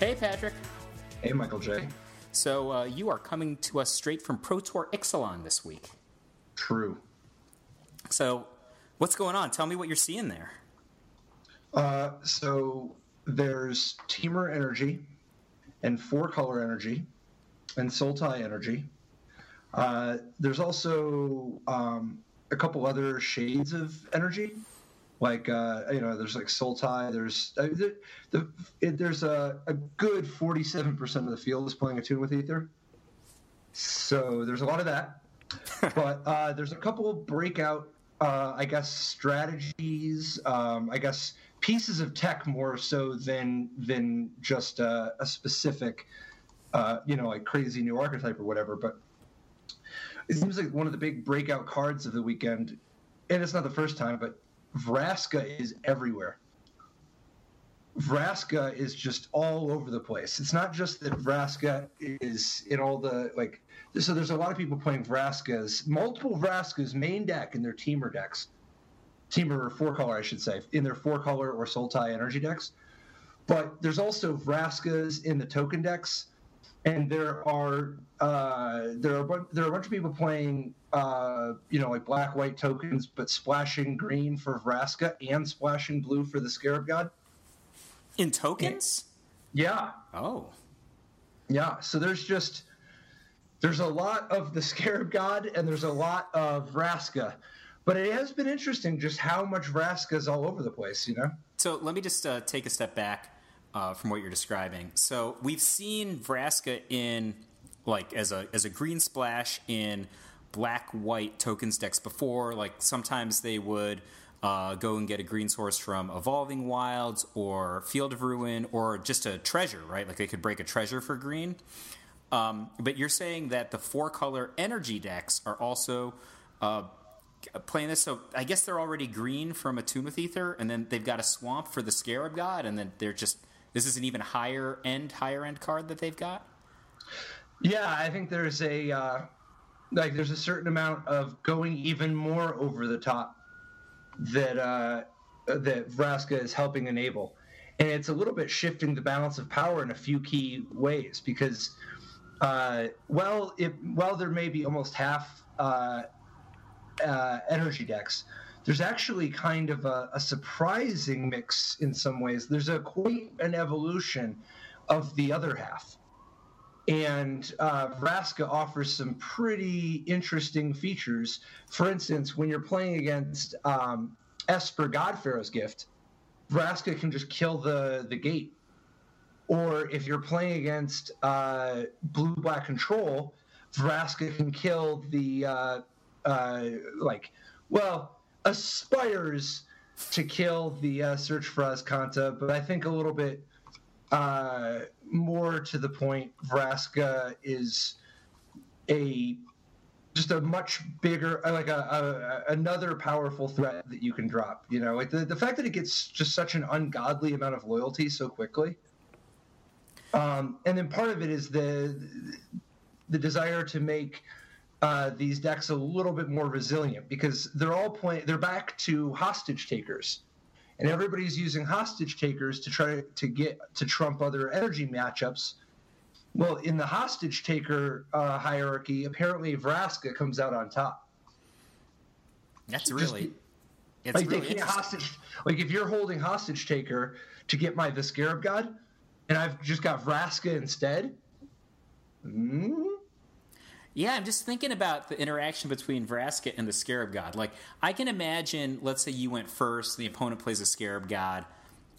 Hey, Patrick. Hey, Michael J. So you are coming to us straight from Pro Tour Ixalan this week. True. So what's going on? Tell me what you're seeing there. So there's Temur Energy and Four-Color Energy and Sultai Energy. There's also a couple other shades of energy. Like, there's like Sultai, there's a good 47% of the field is playing a tune with Ether. So there's a lot of that. But there's a couple of breakout, strategies, pieces of tech more so than just a specific, like crazy new archetype or whatever. But it seems like one of the big breakout cards of the weekend, and it's not the first time, but Vraska is everywhere. Vraska is just all over the place. It's not just that Vraska is in all the, so there's a lot of people playing Vraskas, multiple Vraskas main deck in their Temur decks. Temur or Four-Color, I should say, in their Four-Color or Sultai Energy decks. But there's also Vraskas in the token decks, and there are a bunch of people playing like black-white tokens, but splashing green for Vraska and splashing blue for the Scarab God. In tokens? Yeah. Oh. Yeah, so there's a lot of the Scarab God and there's a lot of Vraska. But it has been interesting just how much Vraska is all over the place, So let me just take a step back from what you're describing. So we've seen Vraska in, as a green splash in black-white tokens decks before. Like, sometimes they would go and get a green source from Evolving Wilds or Field of Ruin or just a treasure, right? Like, they could break a treasure for green. But you're saying that the Four-Color Energy decks are also playing this, so I guess they're already green from Attune with Ether, and then they've got a Swamp for the Scarab God, and then this is an even higher end card that they've got? Yeah, I think there's there's a certain amount of going even more over the top that Vraska is helping enable. And it's a little bit shifting the balance of power in a few key ways because, while there may be almost half energy decks, there's actually kind of a surprising mix in some ways. There's quite an evolution of the other half. And Vraska offers some pretty interesting features. For instance, when you're playing against Esper Godpharaoh's Gift, Vraska can just kill the gate. Or if you're playing against blue-black control, Vraska can kill the aspires to kill the Search for Azcanta, but I think a little bit more to the point, Vraska is just a much bigger, another powerful threat that you can drop. The fact that it gets just such an ungodly amount of loyalty so quickly, and then part of it is the desire to make these decks a little bit more resilient because they're back to hostage takers, and everybody's using hostage takers to try to trump other energy matchups. Well, in the hostage taker hierarchy, apparently Vraska comes out on top. That's really hostage. Like, if you're holding hostage taker to get the Scarab God, and I've just got Vraska instead. Yeah, I'm just thinking about the interaction between Vraska and the Scarab God. Like, I can imagine, let's say you went first, the opponent plays a Scarab God,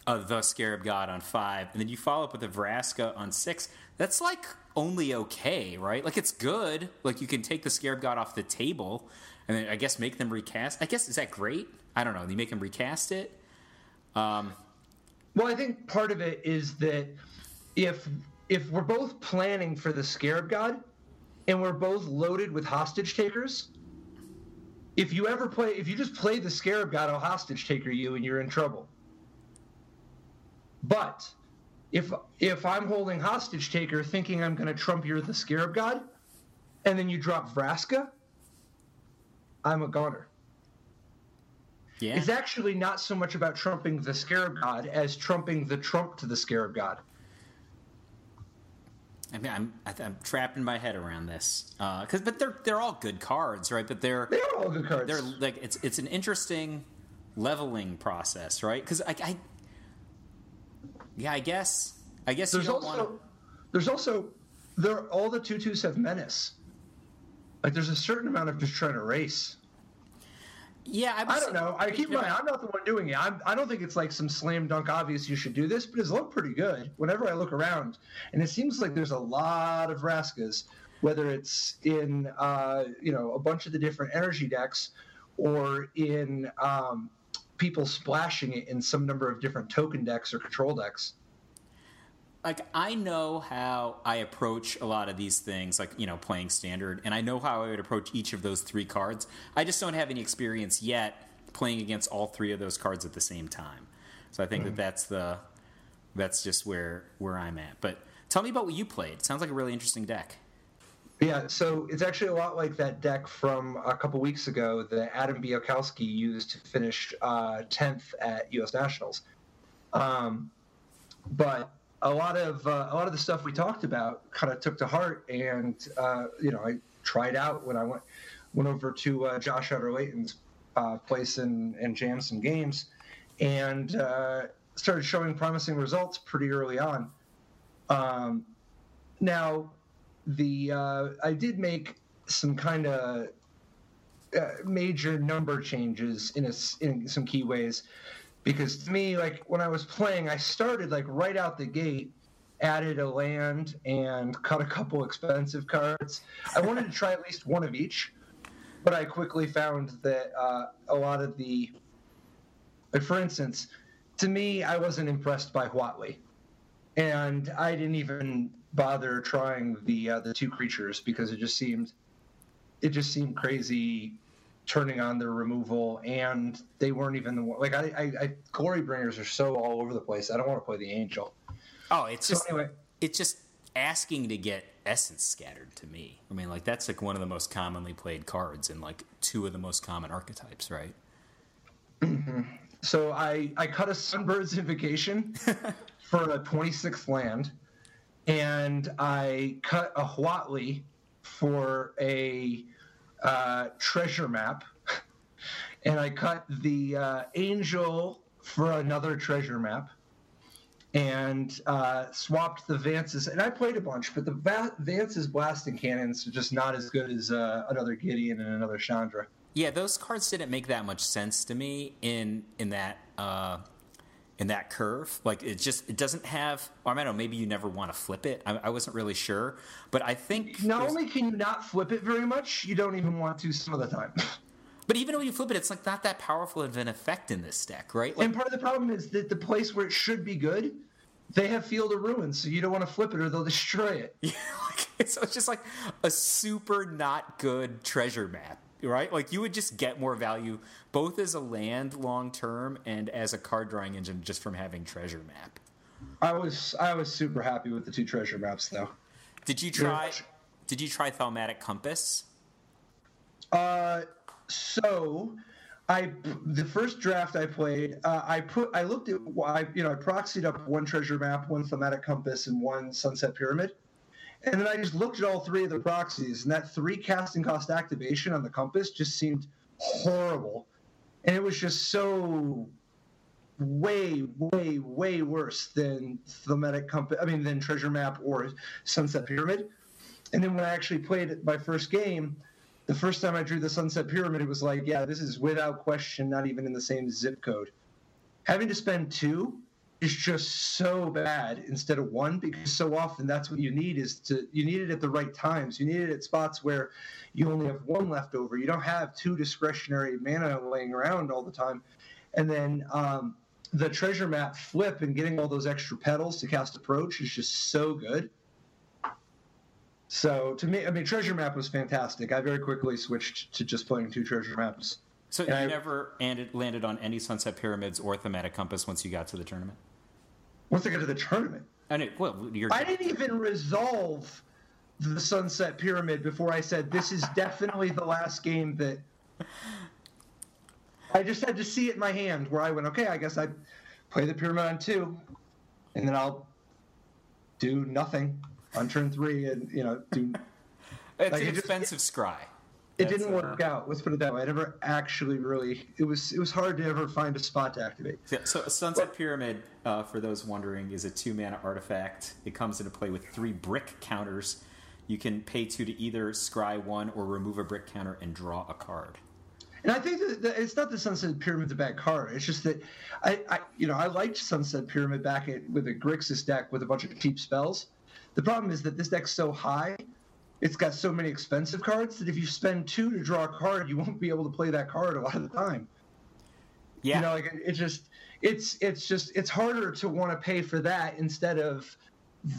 the Scarab God on 5, and then you follow up with a Vraska on 6. That's, only okay, right? It's good. You can take the Scarab God off the table, and then, I guess, make them recast. I guess, is that great? I don't know. You make them recast it? Well, I think part of it is that if we're both planning for the Scarab God, and we're both loaded with hostage takers, if you just play the Scarab God, I'll hostage taker you and you're in trouble. But if I'm holding hostage taker thinking I'm going to trump the Scarab God, and then you drop Vraska, I'm a goner. Yeah. It's actually not so much about trumping the Scarab God as trumping the trump to the Scarab God. I mean, I'm trapping my head around this but they're all good cards, right? But they're all good cards. They're like it's an interesting leveling process, right? Because I guess there's you don't also want. There's also all the 2/2s have menace. Like there's a certain amount of just trying to race. Yeah, I don't know. I keep in mind, I'm not the one doing it. I don't think it's like some slam dunk obvious you should do this, but it's looked pretty good whenever I look around. And it seems like there's a lot of Vraskas, whether it's in a bunch of the different energy decks or in people splashing it in some number of different token decks or control decks. Like, I know how I approach a lot of these things, like, playing Standard, and I know how I would approach each of those 3 cards. I just don't have any experience yet playing against all 3 of those cards at the same time. So I think that's just where I'm at. But tell me about what you played. It sounds like a really interesting deck. Yeah, so it's actually a lot like that deck from a couple weeks ago that Adam Biokowski used to finish 10th at U.S. Nationals. But a lot of the stuff we talked about kind of took to heart, and I tried out when I went over to Josh Utter-Layton's place and jammed some games, and started showing promising results pretty early on. Now, I did make some kind of major number changes in some key ways. Because to me, like, when I was playing, I started, like, right out the gate, added a land and cut a couple expensive cards. I wanted to try at least one of each, but I quickly found that a lot of like, for instance, to me, I wasn't impressed by Huatli. And I didn't even bother trying the 2 creatures because it just seemed crazy turning on their removal, and they weren't even the one. Like, I Glory Bringers are so all over the place. I don't want to play the Angel. Oh, it's just asking to get Essence Scattered to me. I mean, like, that's like one of the most commonly played cards and like 2 of the most common archetypes, right? Mm-hmm. So I cut a Sunbird's Invocation for a 26th land, and I cut a Huatli for a treasure map, and I cut the Angel for another treasure map, and swapped the Vance's. And I played a bunch, but the Vance's blasting cannons are just not as good as another Gideon and another Chandra. Yeah, those cards didn't make that much sense to me in that curve. Like, it doesn't have. Or I don't know, maybe you never want to flip it. I wasn't really sure, but I think not only can you not flip it very much, you don't even want to some of the time. But even when you flip it, it's like not that powerful of an effect in this deck, right? Like, and part of the problem is that the place where it should be good, they have Field of Ruins, so you don't want to flip it or they'll destroy it. Yeah, so it's just like a super not good treasure map, right? Like, you would just get more value both as a land long term and as a card drawing engine just from having treasure map. I was super happy with the 2 treasure maps, though. Did you try Thaumatic Compass? So, the first draft I played, I proxied up 1 treasure map, 1 Thematic Compass, and 1 Sunset Pyramid, and then I just looked at all 3 of the proxies, and that 3 casting cost activation on the Compass just seemed horrible, and it was just so way, way, way worse than Thematic Compass. I mean, than treasure map or Sunset Pyramid. And then when I actually played my first game, the first time I drew the Sunset Pyramid, it was like, yeah, this is without question not even in the same zip code. Having to spend 2 is just so bad instead of 1, because so often that's what you need you need it at the right times. You need it at spots where you only have 1 left over. You don't have 2 discretionary mana laying around all the time. And then the treasure map flip and getting all those extra petals to cast Approach is just so good. So, to me, I mean, treasure map was fantastic. I very quickly switched to just playing 2 treasure maps. So you never landed on any Sunset Pyramids or Thematic Compass once you got to the tournament? Once I got to the tournament? I didn't even resolve the Sunset Pyramid before I said, this is definitely the last game that... I just had to see it in my hand, where I went, okay, I guess I play the Pyramid on 2, and then I'll do nothing. on turn 3 and do. It's an expensive scry. It didn't work out. Let's put it that way. I never actually really. It was hard to ever find a spot to activate. Yeah, so Sunset Pyramid, for those wondering, is a 2-mana artifact. It comes into play with 3 brick counters. You can pay 2 to either scry 1 or remove a brick counter and draw a card. And I think that it's not that Sunset Pyramid's a bad card. It's just that I liked Sunset Pyramid back with a Grixis deck with a bunch of cheap spells. The problem is that this deck's so high, it's got so many expensive cards that if you spend 2 to draw a card, you won't be able to play that card a lot of the time. Yeah, it's harder to want to pay for that instead of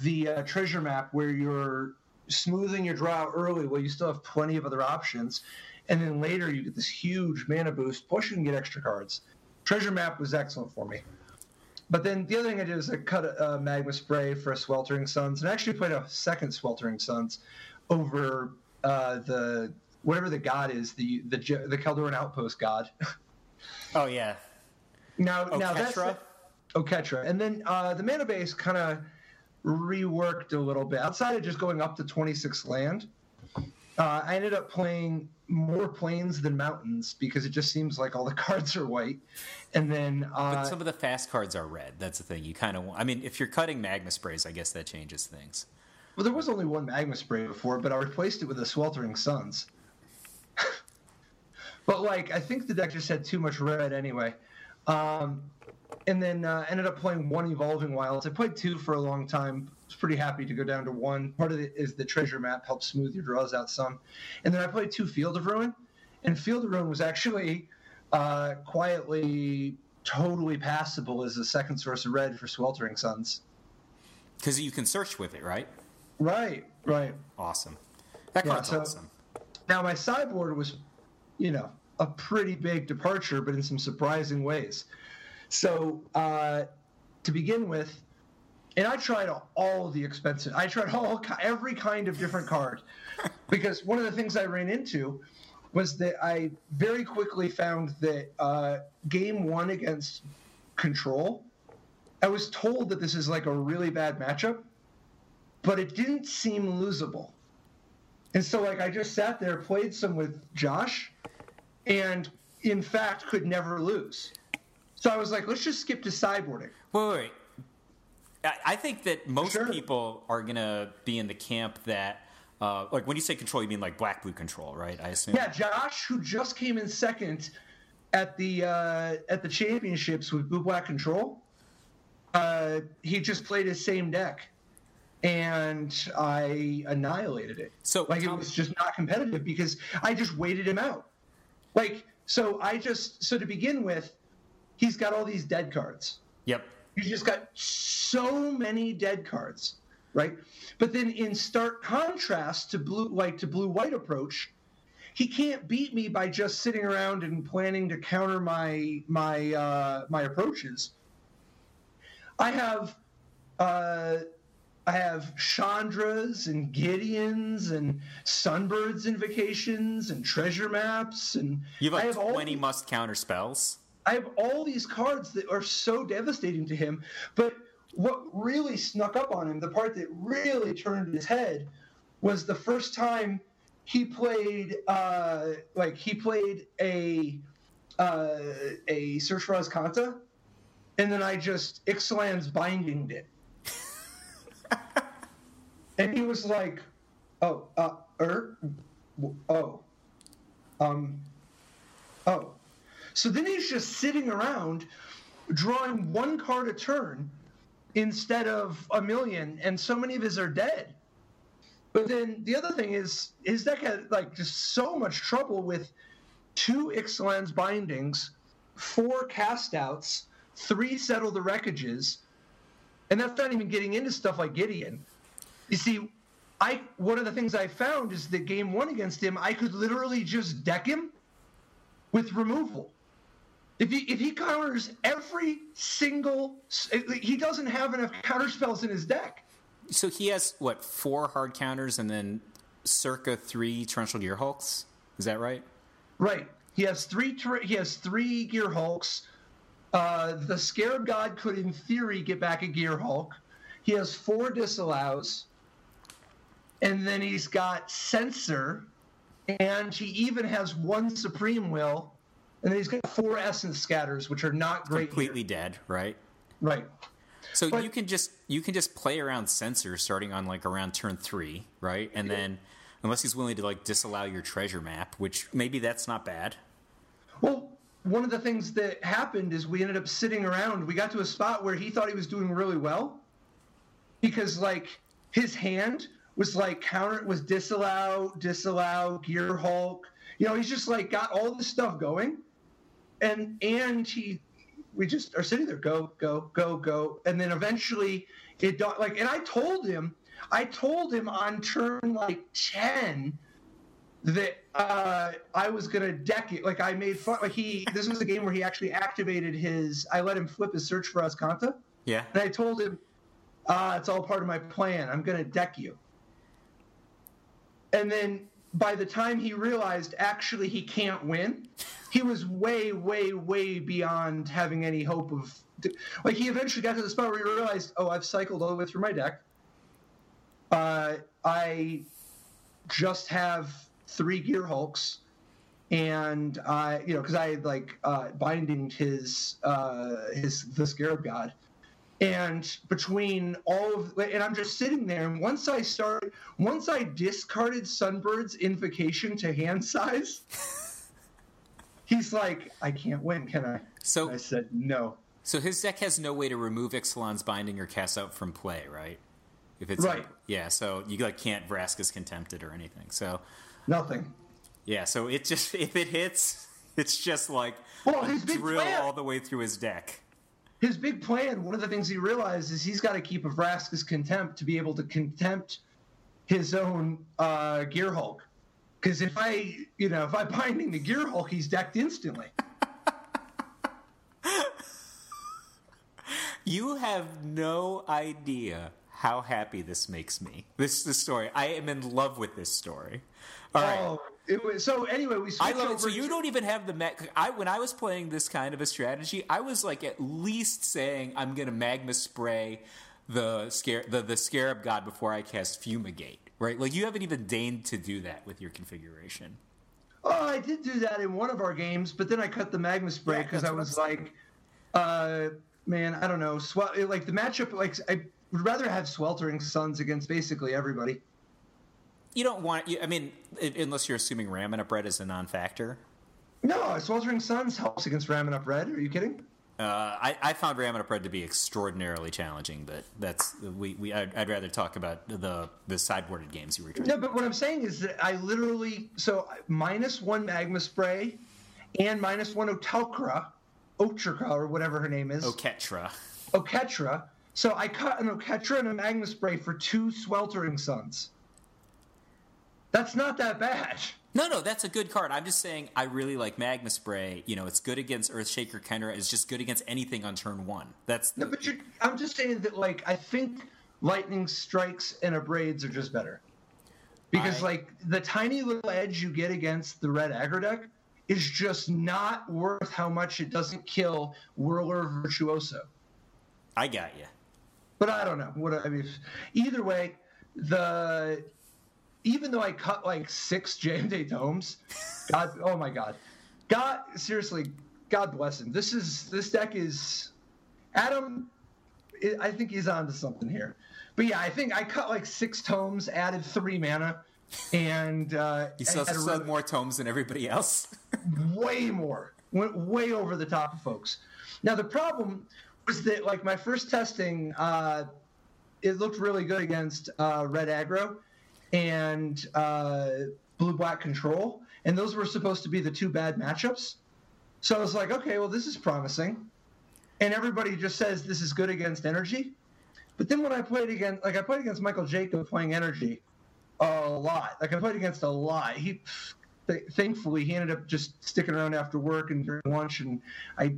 the treasure map where you're smoothing your draw out early while you still have plenty of other options. And then later you get this huge mana boost, plus you can get extra cards. Treasure Map was excellent for me. But then the other thing I did is I cut a Magma Spray for a Sweltering Suns, and I actually played a second Sweltering Suns over the whatever the god is, the Calderon Outpost god. Oh yeah. Now that's Oketra. And then the mana base kind of reworked a little bit. Outside of just going up to 26 land, I ended up playing more plains than mountains because it just seems like all the cards are white. And then but some of the fast cards are red. That's the thing. You kind of want. I mean, if you're cutting Magma Sprays, I guess that changes things. Well, there was only one Magma Spray before, but I replaced it with a Sweltering Suns. But I think the deck just had too much red anyway. And then ended up playing 1 Evolving Wilds. I played 2 for a long time. I was pretty happy to go down to 1. Part of it is the treasure map helps smooth your draws out some. And then I played 2 Field of Ruin. And Field of Ruin was actually quietly totally passable as a second source of red for Sweltering Suns. Because you can search with it, right? Right. Awesome. That card's awesome. Now, my sideboard was, a pretty big departure, but in some surprising ways. So, to begin with, and I tried all of the expensive. I tried every kind of different card, because one of the things I ran into was that I very quickly found that game 1 against Control, I was told that this is a really bad matchup, but it didn't seem losable. And so, I just sat there, played some with Josh, and in fact could never lose. So I was like, let's just skip to sideboarding. Wait. I think that most people are going to be in the camp that, when you say control, you mean black-blue control, right? I assume. Yeah, Josh, who just came in second at the championships with blue-black control, he just played his same deck, and I annihilated it. So it was just not competitive because I just waited him out. So to begin with, he's got all these dead cards. Yep. He's just got so many dead cards, right? But then in stark contrast to blue-white approach, he can't beat me by just sitting around and planning to counter my approaches. I have Chandras and Gideons and Sunbirds invocations and treasure maps, and you have 20 must counter spells. I have all these cards that are so devastating to him, but what really snuck up on him, the part that really turned his head, was the first time he played a Search for Azcanta, and then I just Ixalan's bindinged it. And he was like, oh. So then he's just sitting around drawing 1 card a turn instead of a million, and so many of his are dead. But then the other thing is his deck had just so much trouble with 2 Ixalan's bindings, 4 cast outs, 3 settle the wreckages, and that's not even getting into stuff like Gideon. You see, one of the things I found is that game 1 against him, I could literally just deck him with removal. If he counters every single, he doesn't have enough counter spells in his deck. So he has 4 hard counters and then circa 3 torrential gear hulks. Is that right? Right. He has 3 gear hulks. The Scarab God could, in theory, get back a gear hulk. He has 4 disallows. and then he's got Censor, and he even has one Supreme Will, and then he's got 4 Essence Scatters, which are not great. Completely dead, right? Right. So you can just play around Censor starting on like around turn 3, right? And then unless he's willing to like disallow your treasure map, which maybe that's not bad. Well, one of the things that happened is we ended up sitting around. We got to a spot where he thought he was doing really well because like his hand was like was disallow, Gear Hulk. You know, he's just like got all this stuff going, and we just are sitting there, go, and then eventually it like, and I told him on turn like 10 that I was gonna deck it. Like I made fun. Like this was a game where he actually activated his. I let him flip his search for Azcanta. Yeah. And I told him, it's all part of my plan. I'm gonna deck you. And then by the time he realized actually he can't win, he was way, way, way beyond having any hope of. Like he eventually got to the spot where he realized, I've cycled all the way through my deck. I just have 3 Gear Hulks, and because I had like binding the Scarab God, and between all of, and I'm just sitting there, and once I discarded Sunbird's Invocation to hand size, he's like, I can't win, can I? So and I said no. So his deck has no way to remove Ixalan's binding or cast out from play, right? If it's right. Yeah, so you like can't Vraska's Contempted or anything. So nothing. Yeah, so it just if it hits, it's just like his big drill plan, all the way through his deck. His big plan, one of the things he realized is he's got to keep a Vraska's Contempt to be able to contempt his own Gear Hulk. Because if I binding the Gear Hulk, he's decked instantly. You have no idea how happy this makes me. This story. I am in love with this story. All right. So anyway, we switched over. So you don't even have the when I was playing this kind of a strategy, I was like at least saying I'm going to Magma Spray the Scarab God before I cast Fumigate, right? Like you haven't even deigned to do that with your configuration. Oh, I did do that in one of our games, but then I cut the Magma Spray because I was like, man, I don't know. Like the matchup, like I would rather have Sweltering Suns against basically everybody. You don't want. I mean, unless you're assuming Ramming Up Red is a non-factor. No, Sweltering Suns helps against Ramming Up Red. Are you kidding? I found Ramming Up Red to be extraordinarily challenging, but that's I'd rather talk about the sideboarded games you were trying. No, but what I'm saying is that I literally -1 Magma Spray and -1 Otrka, or whatever her name is. Oketra. So I cut an Oketra and a Magma Spray for 2 Sweltering Suns. That's not that bad. No, that's a good card. I'm just saying I really like Magma Spray. You know, it's good against Earthshaker Kenra. It's just good against anything on turn 1. I'm just saying that, like, I think Lightning Strikes and Abrades are just better. Because, like, the tiny little edge you get against the red aggro deck is just not worth how much it doesn't kill Whirler Virtuoso. I got you. But I don't know. Either way, even though I cut like 6 Jam Day Tomes, oh my God. Seriously, God bless him. This deck is, Adam, I think he's onto something here. But yeah, I think I cut like 6 tomes, added 3 mana, and you still had more tomes than everybody else. Way more. Went way over the top of folks. Now the problem was that like my first testing, it looked really good against red aggro and blue-black control, and those were supposed to be the 2 bad matchups. So I was like, okay, well, this is promising. And everybody just says this is good against energy. But then when I played against Michael Jacob playing energy a lot. Like I played against a lot. Thankfully, he ended up just sticking around after work and during lunch, and I,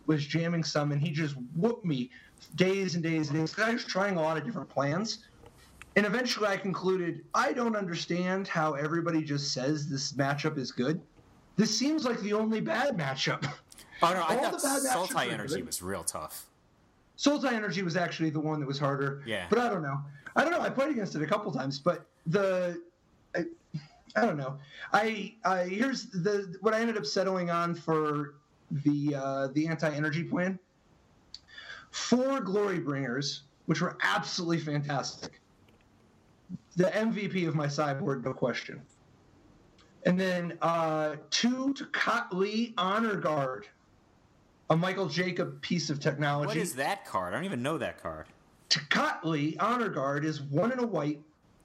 was jamming some, and he just whooped me days and days and days. Because I was trying a lot of different plans. And eventually I concluded, I don't understand how everybody just says this matchup is good. This seems like the only bad matchup. Oh, no, I thought Sultai Energy was real tough. Sultai Energy was actually the one that was harder. Yeah. But I don't know. I played against it a couple times, but I don't know. Here's what I ended up settling on for the anti-energy plan. 4 Glory Bringers, which were absolutely fantastic. The MVP of my sideboard, no question. And then 2 Tocatli Honor Guard, a Michael Jacob piece of technology. What is that card? I don't even know that card. Tocatli Honor Guard is 1 and a white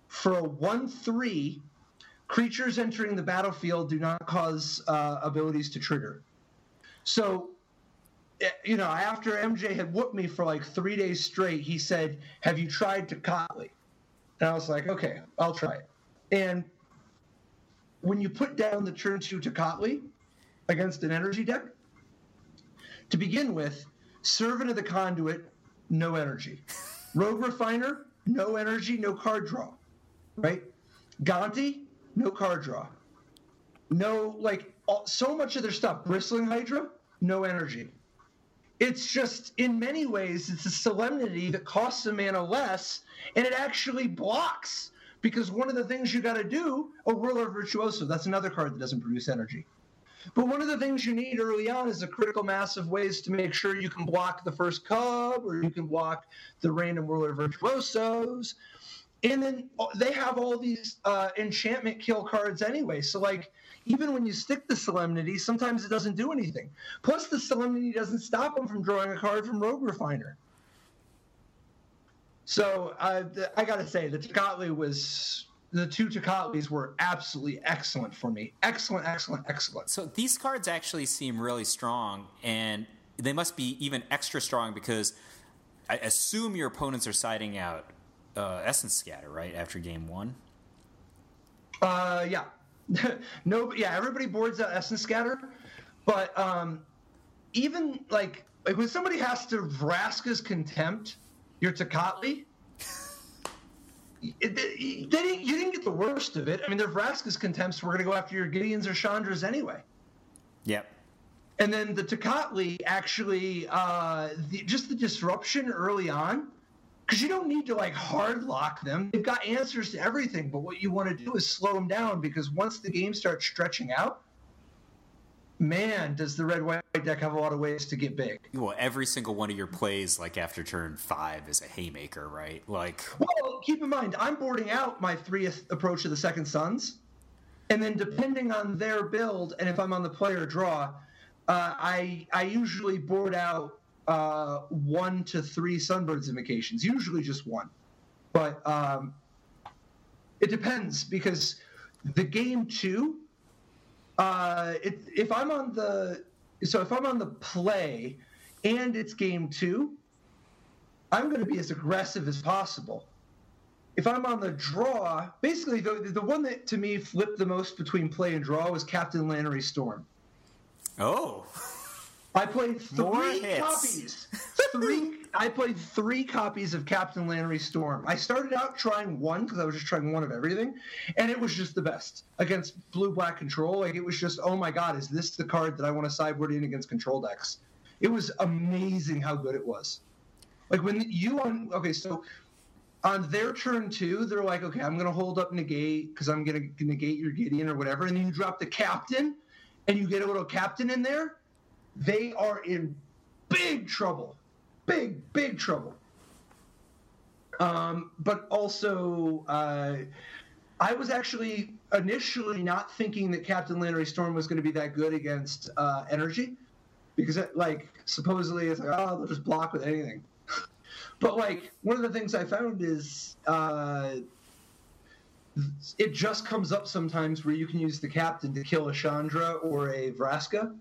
for a 1/3. Creatures entering the battlefield do not cause abilities to trigger. So, after MJ had whooped me for like 3 days straight, he said, "Have you tried Tocatli?" And I was like, "Okay, I'll try it." And when you put down the turn 2 Tocatli against an energy deck, to begin with, Servant of the Conduit, no energy. Rogue Refiner, no energy, no card draw. Right? Gonti, no card draw. No, so much of their stuff. Bristling Hydra, no energy. It's just, in many ways, it's a Solemnity that costs a mana less, and it actually blocks. Because one of the things you got to do, Whirler Virtuoso, that's another card that doesn't produce energy. But one of the things you need early on is a critical mass of ways to make sure you can block the first Cub, or you can block the random Whirler Virtuosos. And then they have all these enchantment kill cards anyway. So, even when you stick the Solemnity, sometimes it doesn't do anything. Plus, the Solemnity doesn't stop them from drawing a card from Rogue Refiner. So, I got to say, the 2 Tocatlis were absolutely excellent for me. Excellent, excellent, excellent. So these cards actually seem really strong, and they must be even extra strong because I assume your opponents are siding out Essence Scatter, right, after game 1? Yeah. Everybody boards out Essence Scatter, but even when somebody has to Vraska's Contempt your Tocatli, you didn't get the worst of it. I mean, their Vraska's Contempts were going to go after your Gideons or Chandras anyway. Yep. And then the Tocatli actually, just the disruption early on, because you don't need to hard lock them. They've got answers to everything, but what you want to do is slow them down, because once the game starts stretching out, man, does the red-white deck have a lot of ways to get big. Well, every single one of your plays, after turn 5, is a haymaker, right? Well, keep in mind, I'm boarding out my 3th approach of the Second Sons, and then depending on their build, and if I'm on the player draw, I usually board out 1 to 3 Sunbird's Invocations, usually just 1. But it depends, because the game 2, if I'm on the play and it's game 2, I'm going to be as aggressive as possible. If I'm on the draw, basically the one that to me flipped the most between play and draw was Captain Lannery Storm. Oh. I played 3 copies. I played 3 copies of Captain Lannery Storm. I started out trying 1 because I was just trying 1 of everything, and it was just the best against blue-black control. It was just, oh my god, is this the card that I want to sideboard in against control decks? It was amazing how good it was. So on their turn 2, they're like, okay, I'm going to hold up negate because I'm going to negate your Gideon or whatever, and then you drop the Captain, and you get a little Captain in there. They are in big trouble. Big trouble. But also, I was actually initially not thinking that Captain Lannery Storm was going to be that good against Energy, because supposedly it's they'll just block with anything. But one of the things I found is it just comes up sometimes where you can use the Captain to kill a Chandra or a Vraska.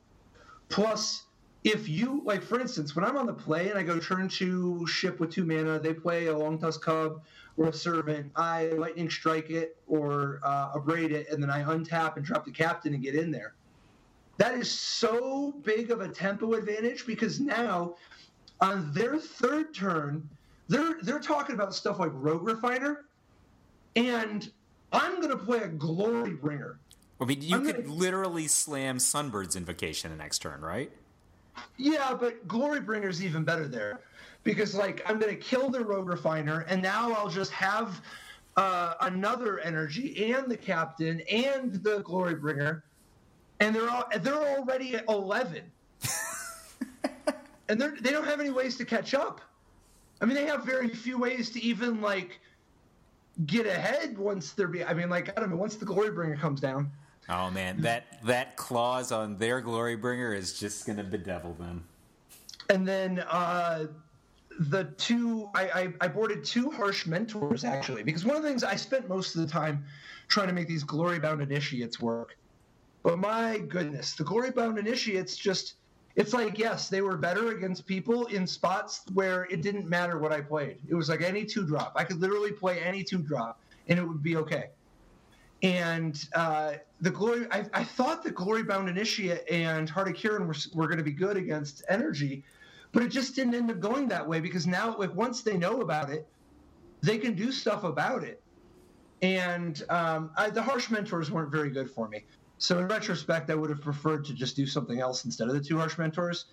Plus, if you, for instance, when I'm on the play and I go turn 2 ship with 2 mana, they play a Long Tusk Cub or a Servant, I Lightning Strike it or Abrade it, and then I untap and drop the Captain and get in there. That is so big of a tempo advantage, because now, on their 3rd turn, they're talking about stuff like Rogue Refiner, and I'm going to play a Glory Bringer. I mean, you could literally slam Sunbird's Invocation the next turn, right? Yeah, but Glory Bringer's even better there, because I'm going to kill the Rogue Refiner, and now I'll just have another energy and the captain and the Glorybringer, and they're already at 11, and they don't have any ways to catch up. I mean, they have very few ways to even like get ahead once they're. I mean, like I don't know. Once the Glorybringer comes down. Oh man, that clause on their Glorybringer is just gonna bedevil them. And then the two, I boarded 2 Harsh Mentors, actually, because one of the things I spent most of the time trying to make these Glory-bound Initiates work. But my goodness, the Glory-bound Initiates just, it's like, yes, they were better against people in spots where it didn't matter what I played. It was like any 2-drop. I could literally play any 2-drop, and it would be okay. And I thought the Glory-bound Initiate and Heart of Kirin were going to be good against Energy, but it just didn't end up going that way because now, like, once they know about it, they can do stuff about it. And the Harsh Mentors weren't very good for me. So in retrospect, I would have preferred to just do something else instead of the 2 Harsh Mentors.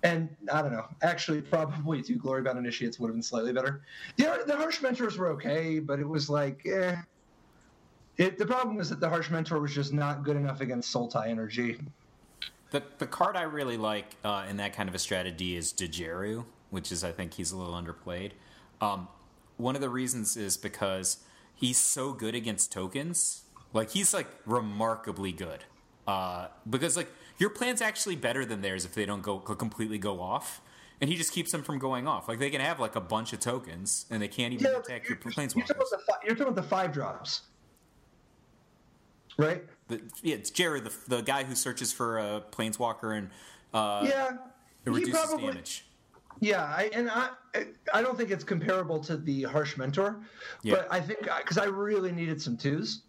And I don't know. Actually, probably 2 Glory-bound Initiates would have been slightly better. The Harsh Mentors were okay, but it was like, the problem was that the Harsh Mentor was just not good enough against Sultai Energy. The card I really like in that kind of a strategy is Digeru, which is, I think, he's a little underplayed. One of the reasons is because he's so good against tokens. Like, he's, like, remarkably good. Because, like, your plan's actually better than theirs if they don't completely go off. And he just keeps them from going off. Like, they can have, like, a bunch of tokens, and they can't even attack your planeswalkers. You're talking about the 5-drops. Right? It's Jared, the guy who searches for a planeswalker and it reduces damage. Yeah, I don't think it's comparable to the Harsh Mentor, but I think because I really needed some 2s,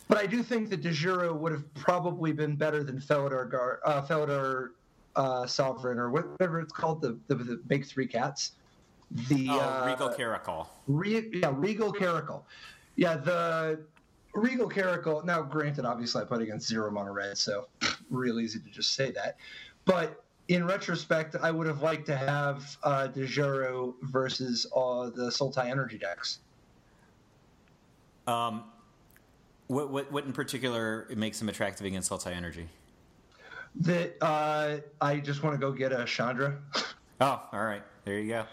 but I do think that Digeru would have probably been better than Felidar Sovereign or whatever it's called, the big 3 cats. Regal Caracal. Regal Caracal. Yeah, the Regal Caracal, now granted, obviously I played against 0 mono red, so real easy to just say that. But in retrospect, I would have liked to have Digeru versus the Sultai Energy decks. What in particular makes him attractive against Sultai Energy? That I just want to go get a Chandra. Oh, all right. There you go.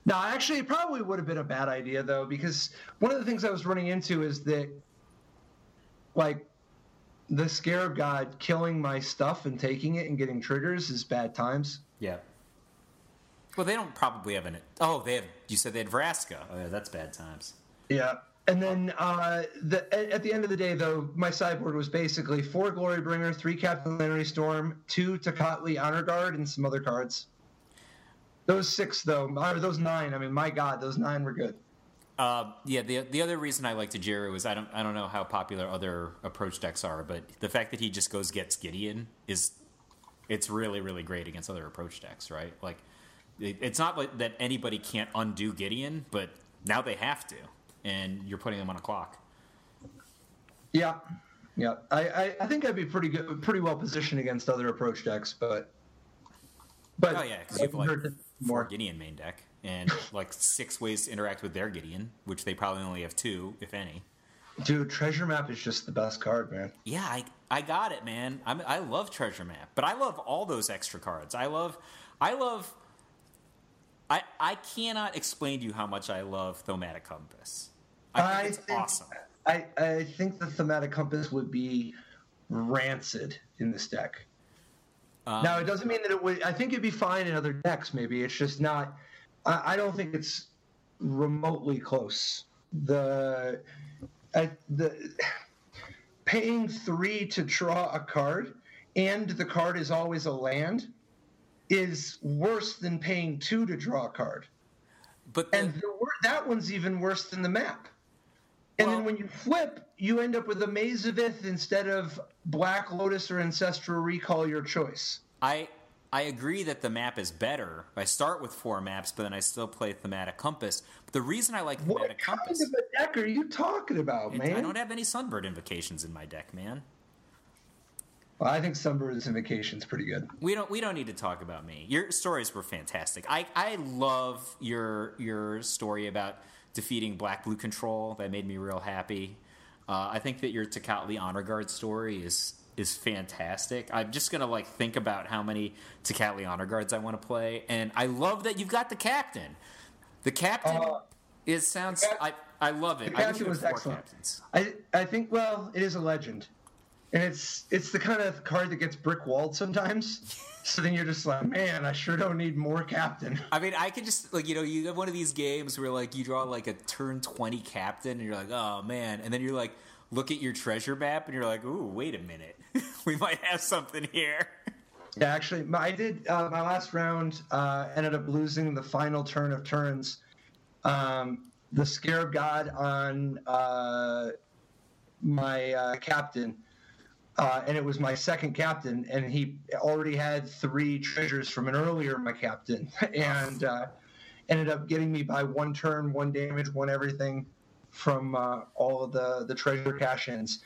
No, actually, it probably would have been a bad idea, though, because one of the things I was running into is that like the Scarab God killing my stuff and taking it and getting triggers is bad times. Yeah. Well, they don't probably have you said they had Vraska. Oh, yeah, that's bad times. Yeah. And then at the end of the day, though, my sideboard was basically 4 Glorybringer, 3 Captain Planetary Storm, 2 Tocatli Honor Guard, and some other cards. Those 6, though, or those 9, I mean, my God, those 9 were good. The other reason I like Digeru is I don't know how popular other approach decks are, but the fact that he just gets Gideon it's really, really great against other approach decks, right? Like, it's not like that anybody can't undo Gideon, but now they have to, and you're putting them on a clock. Yeah. I think I'd be pretty well positioned against other approach decks, but oh yeah, because you have like 4 Gideon main deck. And like 6 ways to interact with their Gideon, which they probably only have 2, if any. Dude, Treasure Map is just the best card, man. Yeah, I got it, man. I love Treasure Map, but I love all those extra cards. I cannot explain to you how much I love Thematic Compass. I think it's awesome. I think the Thematic Compass would be rancid in this deck. Now, it doesn't mean that it would. I think it'd be fine in other decks. Maybe it's just not. I don't think it's remotely close. The paying 3 to draw a card, and the card is always a land, is worse than paying 2 to draw a card. And that one's even worse than the map. And then when you flip, you end up with a Maze of Ith instead of Black Lotus or Ancestral Recall, your choice. I agree that the map is better. I start with 4 maps, but then I still play Thematic Compass. But the reason I like Thematic Compass... What kind of a deck are you talking about, man? I don't have any Sunbird Invocations in my deck, man. Well, I think Sunbird's Invocation's pretty good. We don't need to talk about me. Your stories were fantastic. I love your story about defeating Black-Blue Control. That made me real happy. I think that your Tecatli Honor Guard story is fantastic. I'm just gonna like think about how many Tecatli Honor Guards I want to play, and I love that you've got the captain. The captain I love it. The captain was excellent. Captains. I think it is a legend, and it's the kind of card that gets brick walled sometimes. So then you're just like, man, I sure don't need more captain. I mean, I could just like you have one of these games where like you draw like a turn 20 captain, and you're like, oh man, and then you're like, look at your treasure map, and you're like, ooh, wait a minute, we might have something here. Yeah, actually, I did my last round. Ended up losing the final turn of turns. The Scarab God on my captain, and it was my second captain, and he already had 3 treasures from an earlier my captain, and ended up getting me by 1 turn, 1 damage, 1 everything from all of the treasure cash-ins.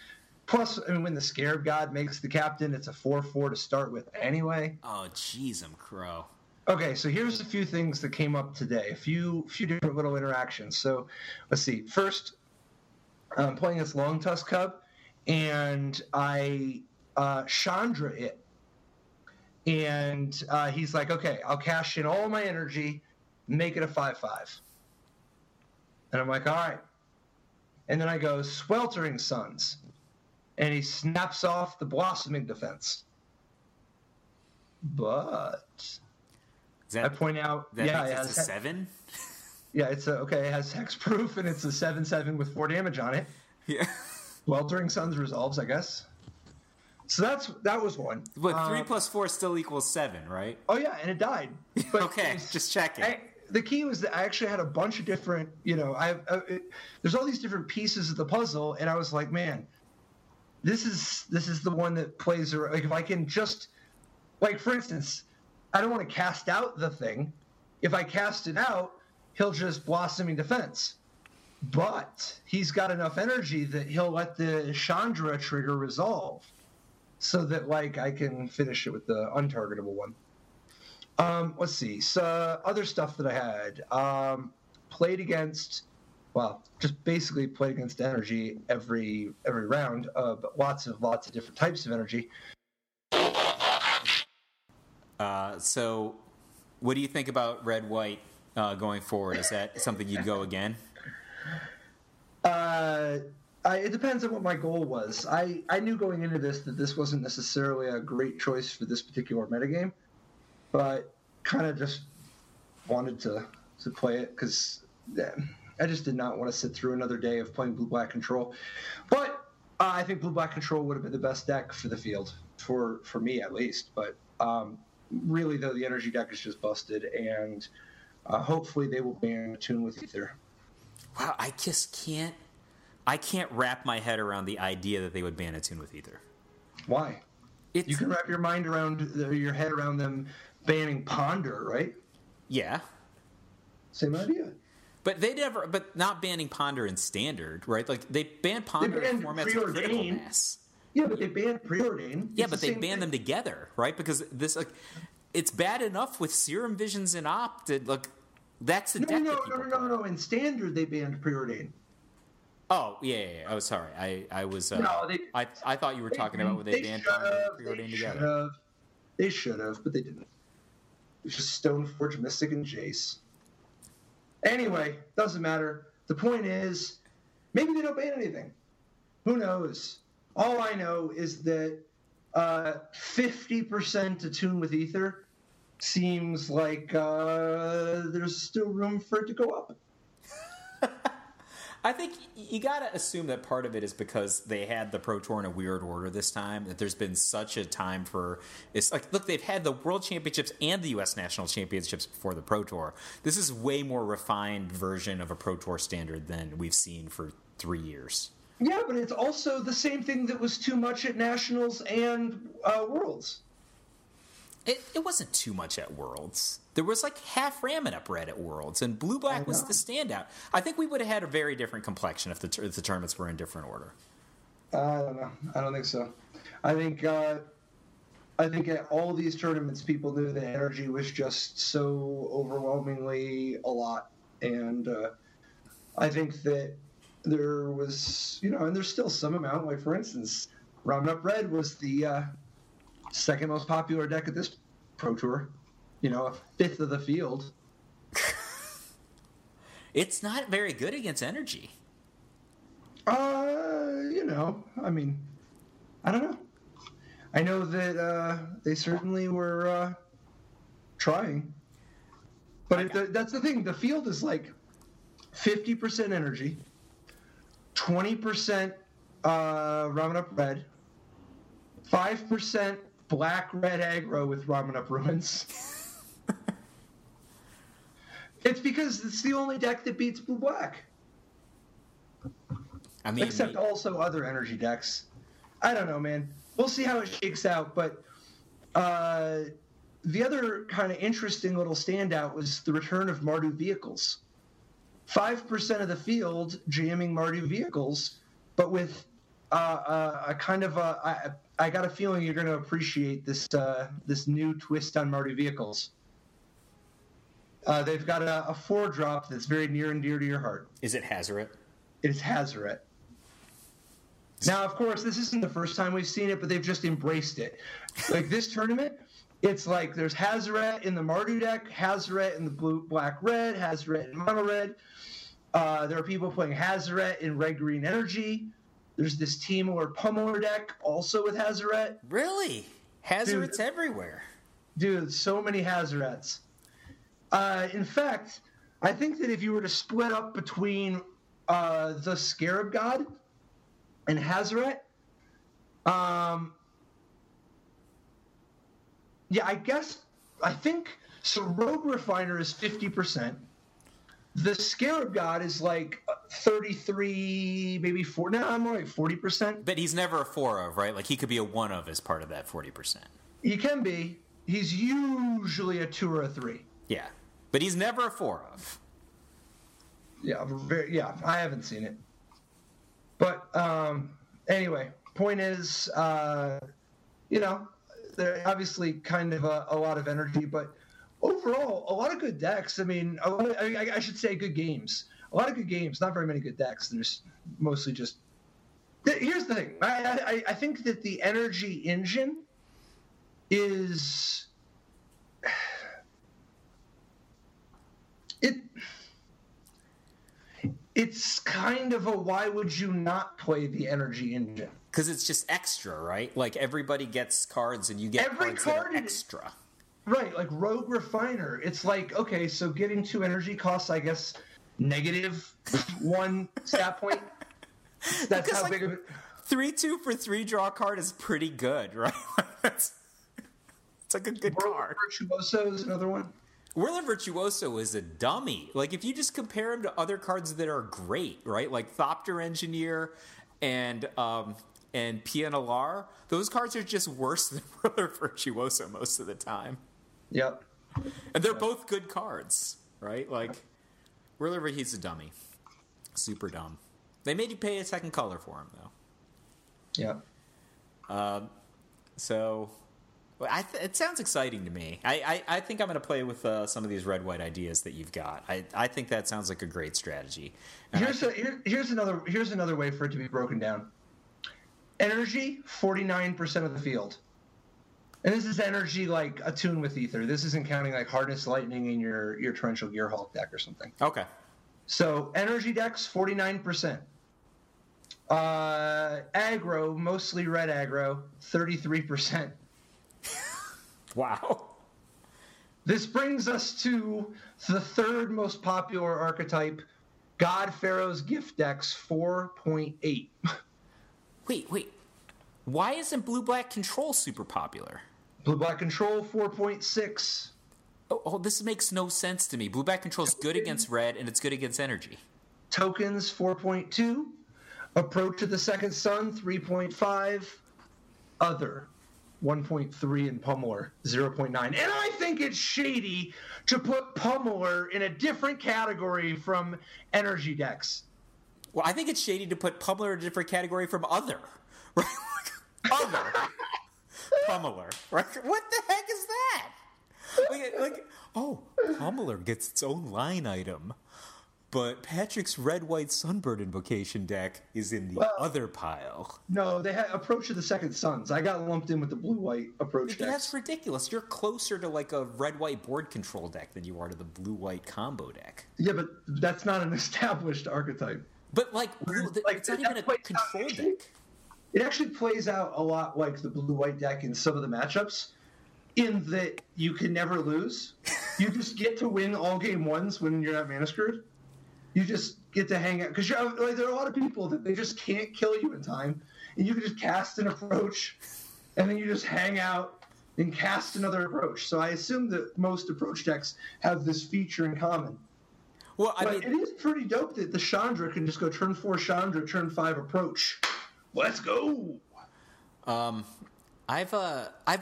Plus, I mean, when the Scarab God makes the captain, it's a 4/4 to start with anyway. Oh, jeez, I'm crow. Okay, so here's a few things that came up today. A few different little interactions. So, let's see. First, I'm playing this Long Tusk Cub, and I Chandra it. And he's like, okay, I'll cash in all my energy, make it a 5/5. And I'm like, all right. And then I go Sweltering Suns, and he snaps off the Blossoming Defense. But I point out, it's a 7. Yeah, it has hexproof, and it's a 7/7 with 4 damage on it. Yeah. Sweltering Suns resolves, I guess. So that was one. But 3 + 4 still equals 7, right? Oh yeah, and it died. But okay, just checking. The key was that I actually had a bunch of different, there's all these different pieces of the puzzle, and I was like, man, this is the one that plays. Like if I can just, like for instance, I don't want to cast out the thing. If I cast it out, he'll just Blossoming Defense. But he's got enough energy that he'll let the Chandra trigger resolve, so that like I can finish it with the untargetable one. Let's see. So other stuff that I had played against. Well, just basically played against energy every round, but lots of different types of energy. So, what do you think about red-white going forward? Is that something you'd go again? It depends on what my goal was. I knew going into this that this wasn't necessarily a great choice for this particular metagame, but kind of just wanted to play it because I just did not want to sit through another day of playing Blue-Black Control. But I think Blue-Black Control would have been the best deck for the field, for me at least. But really, though, the energy deck is just busted, and hopefully they will ban Attune with Ether. Wow, I just can't wrap my head around the idea that they would ban Attune with Ether. Why? You can wrap your head around them banning Ponder, right? Yeah. Same idea. But but not banning Ponder in Standard, right? Like they banned Ponder in formats of Critical Mass. Yeah, but they banned Preordain. Yeah, but they banned them together, right? Because this, like, it's bad enough with Serum Visions and Opted. Like, that's the deck. No. In Standard, they banned Preordain. Oh, yeah. Oh, sorry. I was. I thought you were talking about when they banned Ponder and Preordain together. They should have, but they didn't. It's just Stoneforge, Mystic, and Jace. Anyway, doesn't matter. The point is, maybe they don't ban anything. Who knows? All I know is that 50% Attune with Ether seems like there's still room for it to go up. I think you got to assume that part of it is because they had the Pro Tour in a weird order this time, that there's been such a time for... It's like, look, they've had the World Championships and the U.S. National Championships before the Pro Tour. This is way more refined version of a Pro Tour standard than we've seen for 3 years. Yeah, but it's also the same thing that was too much at Nationals and Worlds. It wasn't too much at Worlds. There was like half Ramen up red at Worlds, and Blue-Black was the standout. I think we would have had a very different complexion if the tournaments were in different order. I don't know. I don't think so. I think at all these tournaments, people knew the energy was just so overwhelmingly a lot, and I think that there was, and there's still some amount. Like, for instance, Ramen Up Red was the second most popular deck at this Pro Tour. A fifth of the field. It's not very good against energy. I mean, I don't know. I know that they certainly were trying. But that's the thing. The field is like 50% energy, 20% Ramen Up Red, 5% black-red aggro with Ramen Up Ruins. It's because it's the only deck that beats blue-black. I mean, except also other energy decks. I don't know, man. We'll see how it shakes out. But the other kind of interesting little standout was the return of Mardu vehicles. 5% of the field jamming Mardu vehicles, but with a kind of I got a feeling you're going to appreciate this new twist on Mardu vehicles. They've got a 4-drop that's very near and dear to your heart. Is it Hazoret? It is Hazoret. Now, of course, this isn't the first time we've seen it, but they've just embraced it. Like this tournament, it's like there's Hazoret in the Mardu deck, Hazoret in the blue-black-red, Hazoret in mono-red. There are people playing Hazoret in red-green energy. There's this Temur Pummeler deck also with Hazoret. Really? Hazoret's everywhere. Dude, so many Hazorets. In fact, I think that if you were to split up between the Scarab God and Hazoret, I think so. Rogue Refiner is 50%. The Scarab God is like 33, maybe 4. No, I'm more like 40%. But he's never a 4 of, right? Like he could be a 1 of as part of that 40%. He can be. He's usually a 2 or a 3. Yeah, but he's never a 4 of. Yeah, I haven't seen it. But anyway, point is, they're obviously kind of a lot of energy, but overall, a lot of good decks. I mean, I should say good games. A lot of good games, not very many good decks. There's mostly just... Here's the thing. I think that the energy engine is... It's kind of a why would you not play the energy engine? Because it's just extra, right? Like everybody gets cards and you get cards that are extra. Right, like Rogue Refiner. It's like, okay, so getting 2 energy costs, I guess, -1 stat point. That's how big of it. 3/2 for 3 draw card is pretty good, right? It's like a good card. Virtuoso is another one. Whirler Virtuoso is a dummy. Like, if you just compare him to other cards that are great, right? Like Thopter Engineer and PNLR, those cards are just worse than Whirler Virtuoso most of the time. Yep. And they're both good cards, right? Like, Whirler, he's a dummy. Super dumb. They made you pay a second color for him, though. Yeah. So... it sounds exciting to me. I think I'm going to play with some of these red-white ideas that you've got. I think that sounds like a great strategy. Here's another way for it to be broken down. Energy, 49% of the field. And this is energy like Attune with Ether. This isn't counting like Harness Lightning in your Torrential Gearhulk deck or something. Okay. So energy decks, 49%. Aggro, mostly red aggro, 33%. Wow. This brings us to the third most popular archetype, God Pharaoh's Gift decks, 4.8. Wait. Why isn't Blue-Black Control super popular? Blue-Black Control, 4.6. Oh, this makes no sense to me. Blue-Black Control is good against red, and it's good against energy. Tokens, 4.2. Approach to the Second Sun, 3.5. Other, 1.3, and Pummeler, 0.9. And I think it's shady to put Pummeler in a different category from energy decks. Well, I think it's shady to put Pummeler in a different category from other. Right? Other. Pummeler. Right? What the heck is that? Pummeler gets its own line item. But Patrick's red-white Sunbird Invocation deck is in the other pile. No, they had Approach of the Second Sons. I got lumped in with the blue-white Approach deck. That's ridiculous. You're closer to like a red-white board control deck than you are to the blue-white combo deck. Yeah, but that's not an established archetype. But it's not even a control deck. It actually plays out a lot like the blue-white deck in some of the matchups, in that you can never lose. You just get to win all game ones when you're not mana screwed. You just get to hang out because there are a lot of people that they just can't kill you in time, and you can just cast an approach, and then you just hang out and cast another approach. So I assume that most approach decks have this feature in common. Well, it is pretty dope that the Chandra can just go turn 4 Chandra, turn 5 approach. Let's go. I've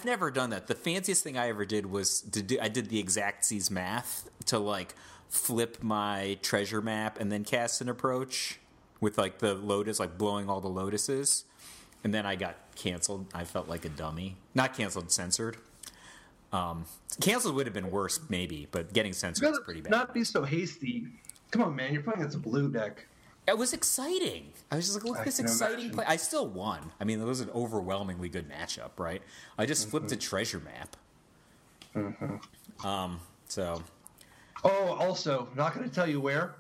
never done that. The fanciest thing I ever did was I did the Exactsies math to like flip my treasure map and then cast an approach with like the Lotus, like blowing all the Lotuses, and then I got canceled. I felt like a dummy. Not canceled, censored. Canceled would have been worse, maybe, but getting censored is pretty bad. Not be so hasty. Come on, man. You're playing against a blue deck. It was exciting. I was just like, look at this exciting play. I still won. I mean, it was an overwhelmingly good matchup, right? I just flipped a treasure map. So. Oh, also, not going to tell you where,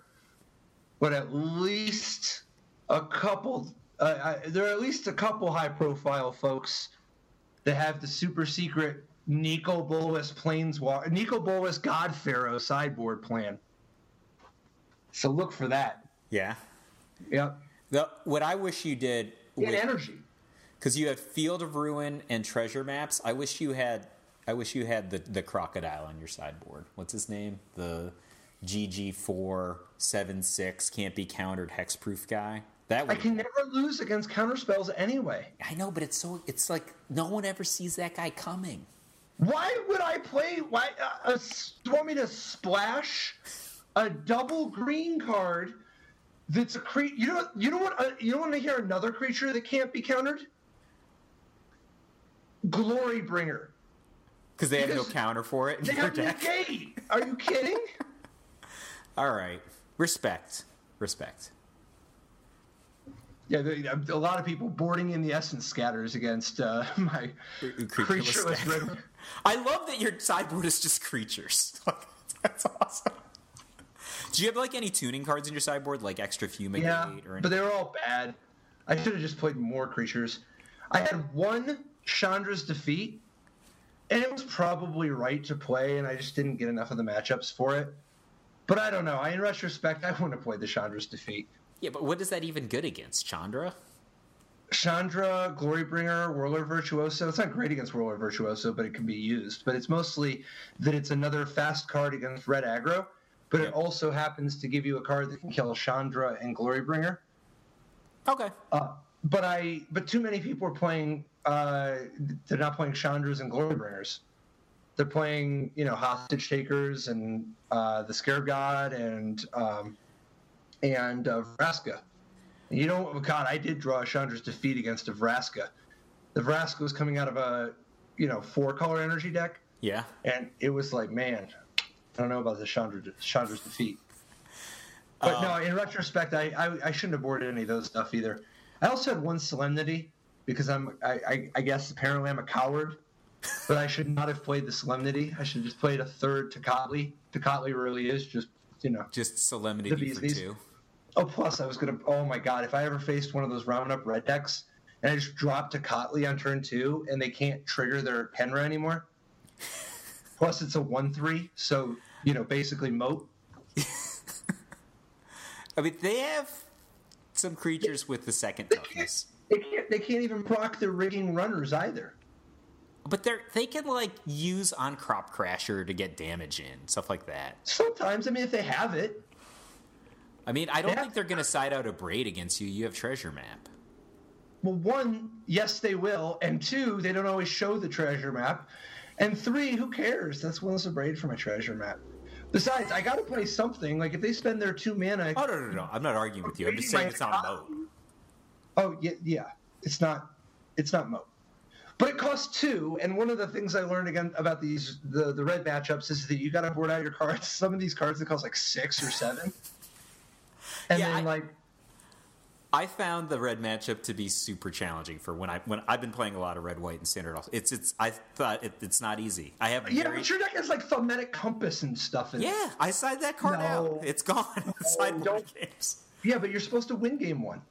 but at least a couple. There are at least a couple high-profile folks that have the super secret Nico Bolas God Pharaoh sideboard plan. So look for that. Yeah. Yep. What I wish you did. Energy. Because you have Field of Ruin and treasure maps. I wish you had the crocodile on your sideboard. What's his name? The GG476 can't be countered hexproof guy. I can never lose against counterspells anyway. I know, but it's like no one ever sees that guy coming. Why would I play? You want me to splash a double green card? That's a creature. You know what? You don't want to hear another creature that can't be countered? Glorybringer. Because they have no counter for it in their deck. Negate. Are you kidding? All right. Respect. Yeah, a lot of people boarding in the essence scatters against my creatureless red. I love that your sideboard is just creatures. That's awesome. Do you have like any tuning cards in your sideboard, like extra fumigate or anything? But they were all bad. I should have just played more creatures. I had one Chandra's Defeat, and it was probably right to play, and I just didn't get enough of the matchups for it. But I don't know. In retrospect, I wouldn't have played the Chandra's Defeat. Yeah, but what is that even good against? Chandra, Glorybringer, Whirler Virtuoso. It's not great against Whirler Virtuoso, but it can be used. But it's mostly that it's another fast card against red aggro, but it also happens to give you a card that can kill Chandra and Glorybringer. Okay. But too many people are playing. They're not playing Chandras and Glorybringers. They're playing, Hostage Takers and the Scarab God and Vraska. God, I did draw a Chandra's Defeat against a Vraska. The Vraska was coming out of a, 4-color energy deck. Yeah. And it was like, man, I don't know about the Chandra's Defeat. But no, in retrospect, I shouldn't have boarded any of those stuff either. I also had one Solemnity because I guess apparently I'm a coward, but I should not have played the Solemnity. I should have just played a third Tocatli. Tocatli really is just, just Solemnity for 2. Oh, plus I was going to, oh my God, if I ever faced one of those round up red decks and I just dropped Tocatli on turn 2 and they can't trigger their Penra anymore. Plus it's a 1/3, so, basically moat. I mean, they have some creatures with the second toughness. They can't even proc their rigging runners either. But they can use on Crop Crasher to get damage in, stuff like that. Sometimes, if they have it. I don't think they're going to side out a Braid against you. You have Treasure Map. Well, 1, yes, they will. And 2, they don't always show the Treasure Map. And 3, who cares? That's one less a Braid for my Treasure Map. Besides, I got to play something. If they spend their 2 mana... Oh, no. I'm not arguing with you. I'm just saying it's not moat. Oh, yeah. It's not moat. But it costs 2, and one of the things I learned again about the red matchups is that you got to board out your cards. Some of these cards that cost 6 or 7. And Yeah, then I found the red matchup to be super challenging for when I've been playing a lot of red white and standard. I thought it's not easy. I have but your deck has like thaumatic compass and stuff in it. Yeah, I side that card out. It's gone. Sideboard games. Yeah, but you're supposed to win game one.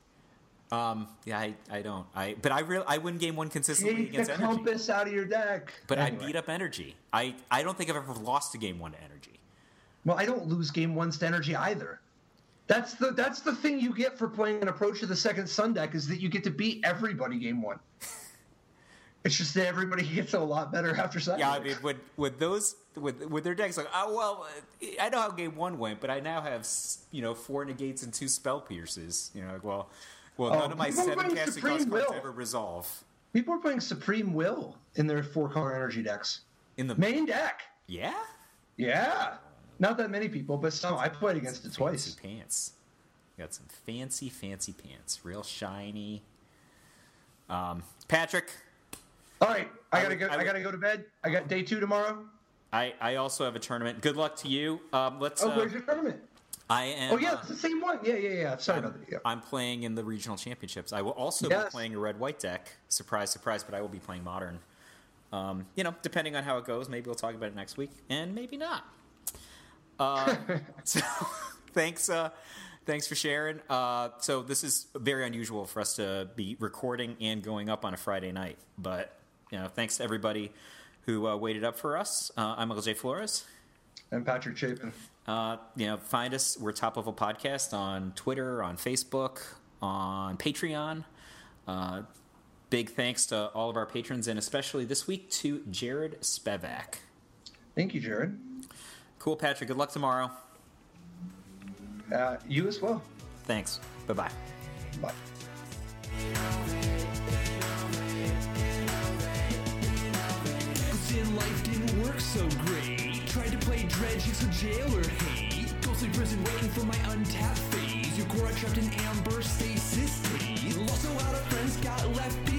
Yeah, I don't. But I win game one consistently against Take the energy. compass out of your deck. But anyway. I beat up energy. I don't think I've ever lost a game one to energy. Well, I don't lose game ones to energy either. That's the thing you get for playing an approach to the second sun deck is that you get to beat everybody game one. It's just that everybody gets a lot better after second. Yeah, I mean, with their decks, like, oh well, I know how game one went, but I now have 4 negates and 2 spell pierces. Well, none of my 7 casting cost cards ever resolve. People are playing Supreme Will in their 4-color energy decks. In the main deck. Yeah? Yeah. Not that many people, but some. I played against it twice. Fancy pants. Got some fancy pants. Real shiny. Patrick. All right. I gotta go to bed. I got day 2 tomorrow. I also have a tournament. Good luck to you. Where's your tournament? I am. Oh yeah, it's the same one. Yeah. Sorry about that. Yeah. I'm playing in the regional championships. I will also be playing a red-white deck. Surprise, surprise! But I will be playing modern. Depending on how it goes, maybe we'll talk about it next week, and maybe not. So thanks for sharing. So this is very unusual for us to be recording and going up on a Friday night, but thanks to everybody who waited up for us. I'm Michael J. Flores. And Patrick Chapin. Find us. We're Top Level Podcast on Twitter, on Facebook, on Patreon. Big thanks to all of our patrons, and especially this week to Jared Spevak. Thank you, Jared. Cool, Patrick. Good luck tomorrow. You as well. Thanks. Bye-bye. Bye. Life didn't work so great. Tried to play dredge, it's a jailer hate. Ghostly prison waiting for my untapped phase. Your core trapped in amber stasis state. Lost a lot of friends, got left